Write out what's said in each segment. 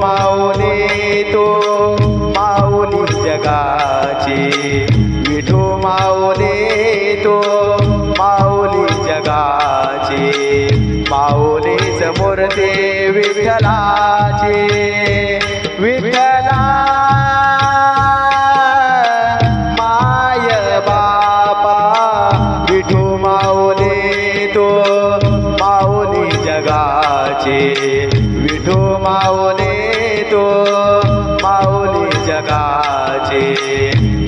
माऊली तो माऊली जगाची, विठू माऊली तो माऊली जगाची, माऊलीच मूर्ती विठ्ठलाची, विठ्ठला माय बापा, विठू माऊली तो माऊली जगाची, विठू माऊली तो माऊली जगाची,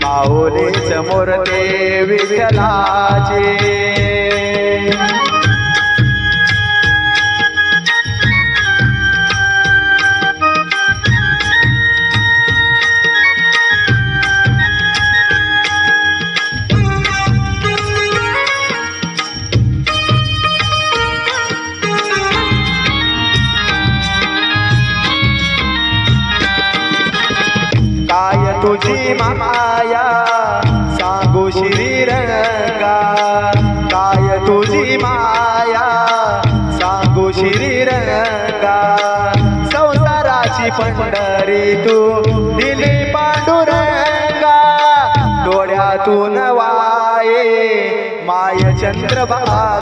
माऊलीच मूर्ती विठ्ठलाची। काय तुझी माया सांगू श्रीरंगा, काय तुझी माया सांगू श्रीरंगा, संसाराची पंढरी तू दिली पांडुरंगा, डोळ्यातून वाये माय चंद्रभागा।